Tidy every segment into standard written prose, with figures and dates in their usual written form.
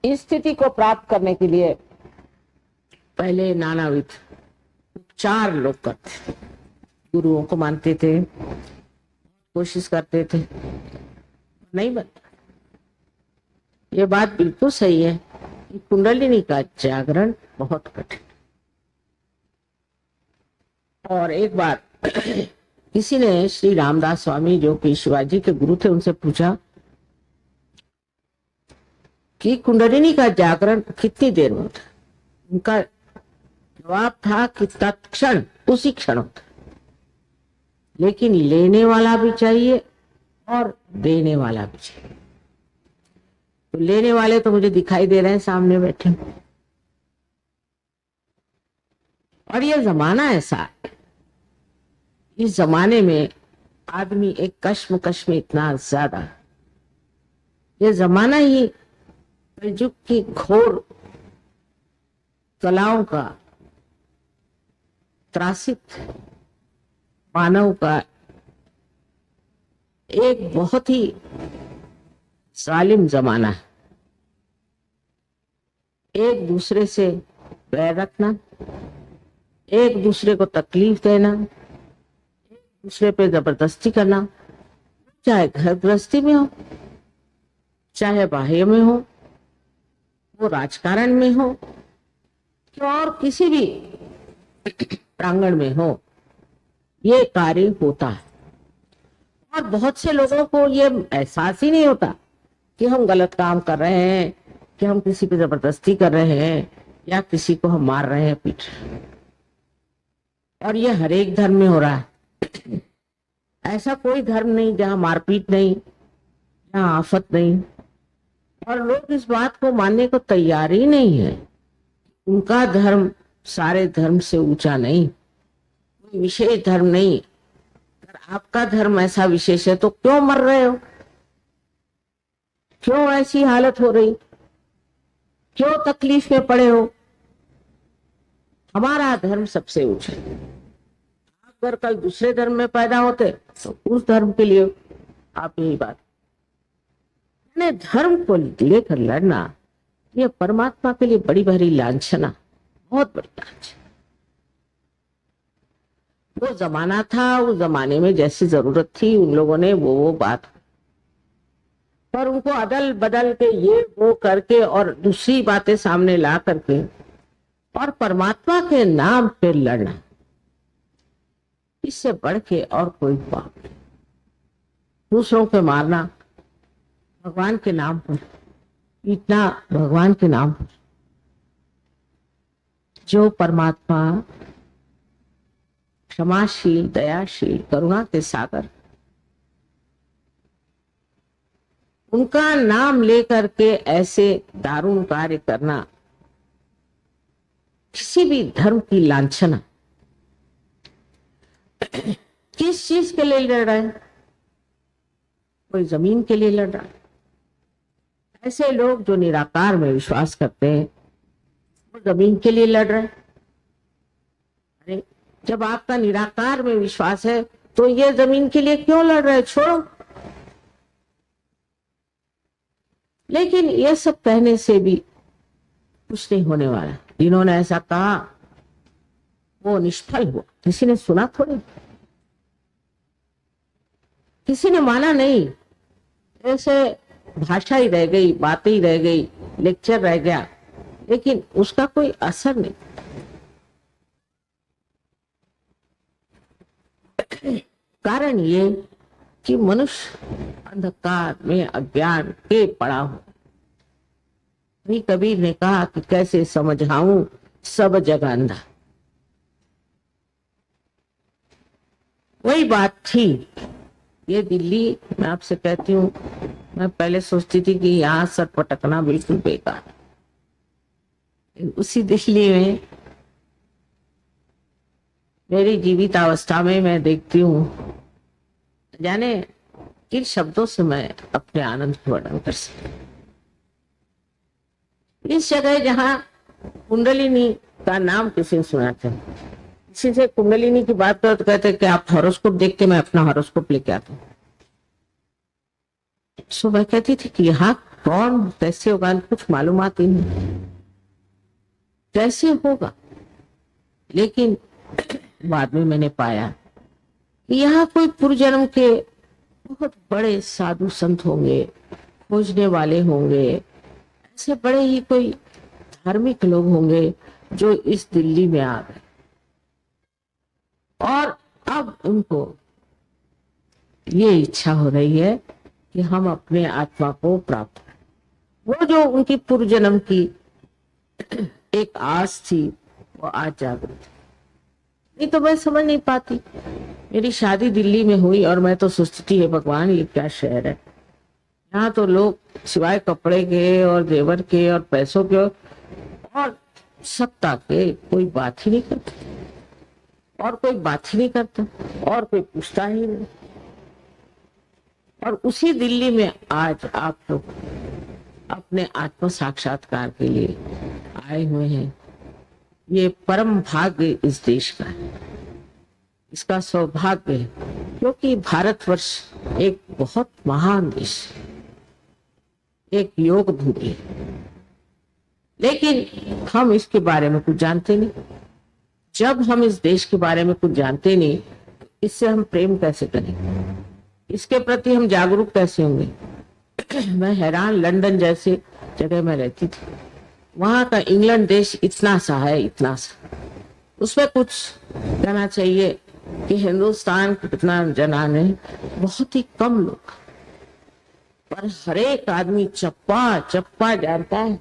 इस स्थिति को प्राप्त करने के लिए पहले नानाविध उपचार लोग करते थे, गुरुओं को मानते थे, कोशिश करते थे, नहीं बनता। ये बात बिल्कुल सही है कि कुंडलिनी का जागरण बहुत कठिन। और एक बार किसी ने श्री रामदास स्वामी, जो कि शिवाजी के गुरु थे, उनसे पूछा कि कुंडलिनी का जागरण कितनी देर में होता है। उनका जवाब था कि तत्क्षण, उसी क्षण होता है, लेकिन लेने वाला भी चाहिए और देने वाला भी चाहिए। तो लेने वाले तो मुझे दिखाई दे रहे हैं सामने बैठे, और ये जमाना ऐसा है, इस जमाने में आदमी एक कश्मकश में इतना ज्यादा, ये जमाना ही कलयुग की घोर कलाओं का त्रासित मानव का एक बहुत ही जालिम जमाना है। एक दूसरे से बैर रखना, एक दूसरे को तकलीफ देना, एक दूसरे पे जबरदस्ती करना, चाहे घर गृहस्थी में हो, चाहे बाह्य में हो, वो राजकारण में हो, और किसी भी प्रांगण में हो, ये कार्य होता है। और बहुत से लोगों को ये एहसास ही नहीं होता कि हम गलत काम कर रहे हैं, कि हम किसी पे जबरदस्ती कर रहे हैं, या किसी को हम मार रहे हैं, पीट रहे हैं। और ये हर एक धर्म में हो रहा है। ऐसा कोई धर्म नहीं जहां मारपीट नहीं, जहां आफत नहीं। और लोग इस बात को मानने को तैयार ही नहीं है। उनका धर्म सारे धर्म से ऊंचा नहीं, कोई विशेष धर्म नहीं। अगर आपका धर्म ऐसा विशेष है तो क्यों मर रहे हो, क्यों ऐसी हालत हो रही, क्यों तकलीफ में पड़े हो। हमारा धर्म सबसे ऊंचा है। अगर कल दूसरे धर्म में पैदा होते तो उस धर्म के लिए आप यही बात, धर्म को लेकर लड़ना, यह परमात्मा के लिए बड़ी भारी लांछना, बहुत बड़ी लांछना। वो जमाना था, उस जमाने में जैसी जरूरत थी उन लोगों ने वो बात, पर उनको अदल बदल के ये वो करके और दूसरी बातें सामने ला करके और परमात्मा के नाम पे लड़ना, इससे बढ़ के और कोई पाप नहीं। दूसरों को मारना भगवान के नाम पर, पीटना भगवान के नाम पर। जो परमात्मा क्षमाशील, दयाशील, करुणा के सागर, उनका नाम लेकर के ऐसे दारुण कार्य करना किसी भी धर्म की लांछना। किस चीज के लिए लड़ रहा है? कोई जमीन के लिए लड़ रहा है। ऐसे लोग जो निराकार में विश्वास करते हैं वो जमीन के लिए लड़ रहे हैं। अरे जब आपका निराकार में विश्वास है तो ये जमीन के लिए क्यों लड़ रहे? छोड़ो। लेकिन ये सब कहने से भी कुछ नहीं होने वाला। जिन्होंने ऐसा कहा वो निष्फल हुआ। किसी ने सुना थोड़ी, किसी ने माना नहीं। ऐसे भाषा ही रह गई, बातें ही रह गई, लेक्चर रह गया, लेकिन उसका कोई असर नहीं। कारण ये कि मनुष्य अंधकार में अज्ञान के पड़ा हो। वही कबीर ने कहा कि कैसे समझाऊं सब जगह अंधा। वही बात थी। ये दिल्ली, मैं आपसे कहती हूँ, मैं पहले सोचती थी कि यहाँ सर पटकना बिल्कुल बेकार है। उसी दिल्ली में मेरी जीवित अवस्था में मैं देखती हूँ, जाने किन शब्दों से मैं अपने आनंद को वर्णन कर सकती। इस जगह जहाँ कुंडलिनी का नाम किसी ने सुना था, किसी से कुंडलिनी की बात करो तो कहते कि आप हॉरोस्कोप देख के, मैं अपना हॉरोस्कोप लेके आता हूँ। सो मैं कहती थी कि यहाँ कौन कैसे होगा कुछ मालूमात ही नहीं, कैसे होगा। लेकिन बाद में मैंने पाया कि यहाँ कोई पूर्व जन्म के बहुत बड़े साधु संत होंगे, खोजने वाले होंगे, ऐसे बड़े ही कोई धार्मिक लोग होंगे जो इस दिल्ली में आ गए और अब उनको ये इच्छा हो रही है कि हम अपने आत्मा को प्राप्त करें। वो जो उनकी पूर्व जन्म की एक आस थी वो आज जागृत, नहीं तो मैं समझ नहीं पाती। मेरी शादी दिल्ली में हुई और मैं तो सोचती है भगवान ये क्या शहर है, यहाँ तो लोग सिवाय कपड़े के और जेवर के और पैसों के और सत्ता के कोई बात ही नहीं करते, और कोई बात ही नहीं करता, और कोई पूछता ही नहीं। और उसी दिल्ली में आज आप लोग अपने आत्म साक्षात्कार के लिए आए हुए हैं। ये परम भाग्य इस देश का है, इसका सौभाग्य है, क्योंकि भारतवर्ष एक बहुत महान देश, एक योग भूमि है। लेकिन हम इसके बारे में कुछ जानते नहीं। जब हम इस देश के बारे में कुछ जानते नहीं, इससे हम प्रेम कैसे करेंगे, इसके प्रति हम जागरूक कैसे होंगे। मैं हैरान, लंदन जैसे जगह में रहती थी, वहां का इंग्लैंड देश इतना सा है, इतना सा, उसमें कुछ कहना चाहिए कि हिंदुस्तान कितना जनान है, बहुत ही कम लोग, पर हर एक आदमी चप्पा चप्पा जानता है,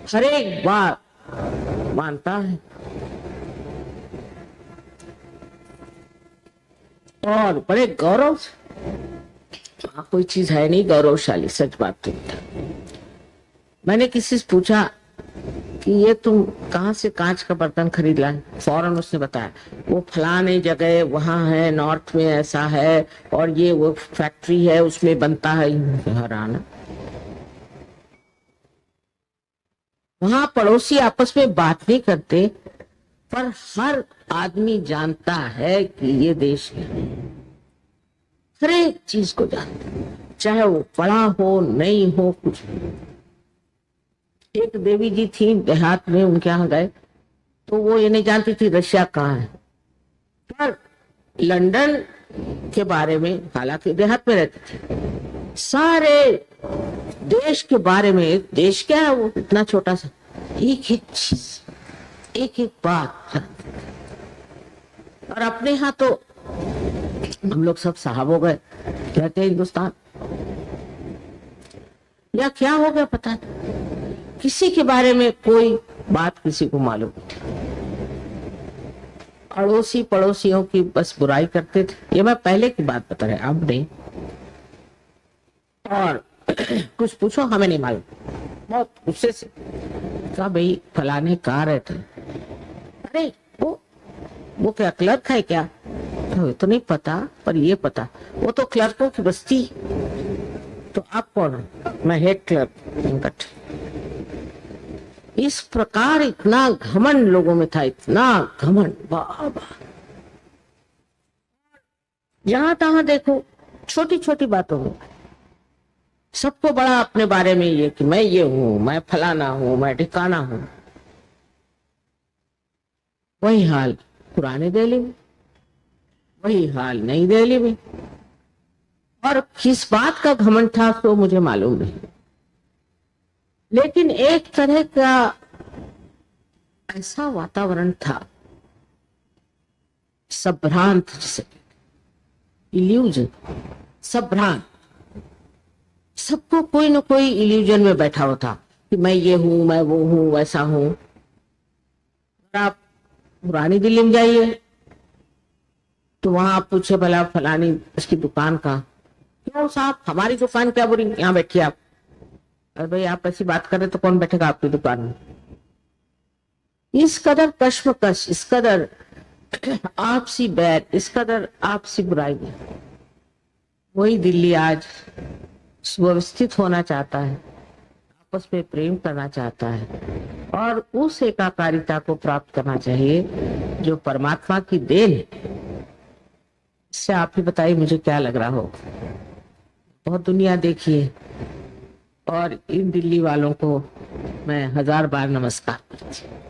हर एक बात मानता है और बड़े गौरव से। कोई चीज है नहीं गौरवशाली, सच बात तो। मैंने किसी से पूछा कि ये तुम कहाँ से कांच का बर्तन खरीद लाए, फौरन उसने बताया वो फलाने जगह वहां है, नॉर्थ में ऐसा है, और ये वो फैक्ट्री है उसमें बनता है। हैरान, वहां पड़ोसी आपस में बात नहीं करते, पर हर आदमी जानता है कि ये देश है, हर एक चीज को जानता है, चाहे वो पढ़ा हो नहीं हो कुछ। एक देवी जी थी देहात में, उनके यहाँ गए तो वो ये नहीं जानती थी रशिया कहाँ है, पर लंदन के बारे में, हालांकि देहात में रहती थी, सारे देश के बारे में, देश क्या है वो इतना छोटा सा, एक एक चीज, एक एक बात। और अपने यहाँ तो हम लोग सब साहब हो गए, कहते हैं हिंदुस्तान, या क्या हो गया पता नहीं, किसी के बारे में कोई बात किसी को मालूम नहीं। अड़ोसी पड़ोसियों की बस बुराई करते थे, ये मैं पहले की बात बता रहे, अब नहीं। और कुछ पूछो हमें नहीं मालूम, बहुत गुस्से से कहा भाई फलाने कहाँ रहते, अरे वो क्या क्लर्क है क्या, तो नहीं पता, पर ये पता वो तो क्लर्कों की बस्ती। तो आप कौन है, मैं हेड क्लर्क। इस प्रकार इतना घमंड लोगों में था, इतना घमंड, बाबा। जहां तहां देखो छोटी छोटी बातों में सबको बड़ा अपने बारे में ये कि मैं ये हूं, मैं फलाना हूं, मैं ठिकाना हूं। वही हाल पुराने दिल्ली में, वही हाल नई दिल्ली में। और किस बात का घमंड था तो मुझे मालूम नहीं, लेकिन एक तरह का ऐसा वातावरण था, संभ्रांत जिसे, इल्यूजन, संभ्रांत। सबको कोई न कोई इल्यूजन में बैठा हुआ था कि मैं ये हूं, मैं वो हूं, वैसा हूं। आप पुरानी दिल्ली में जाइए तो वहां आप पूछे भला फलानी उसकी दुकान का, क्यों साहब हमारी दुकान क्या बुरी, यहाँ बैठिए आप। अरे भाई आप ऐसी बात कर रहे तो कौन बैठेगा आपकी दुकान में। इस कदर कश्मकश, इस कदर आपसी बैर, इस कदर आपसी बुराई। वही दिल्ली आज सुव्यवस्थित होना चाहता है, आपस में प्रेम करना चाहता है और उस एकाकारिता को प्राप्त करना चाहिए जो परमात्मा की देन है। इससे आप ही बताइए मुझे क्या लग रहा हो। बहुत दुनिया देखी है, और इन दिल्ली वालों को मैं 1000 बार नमस्कार करती हूँ।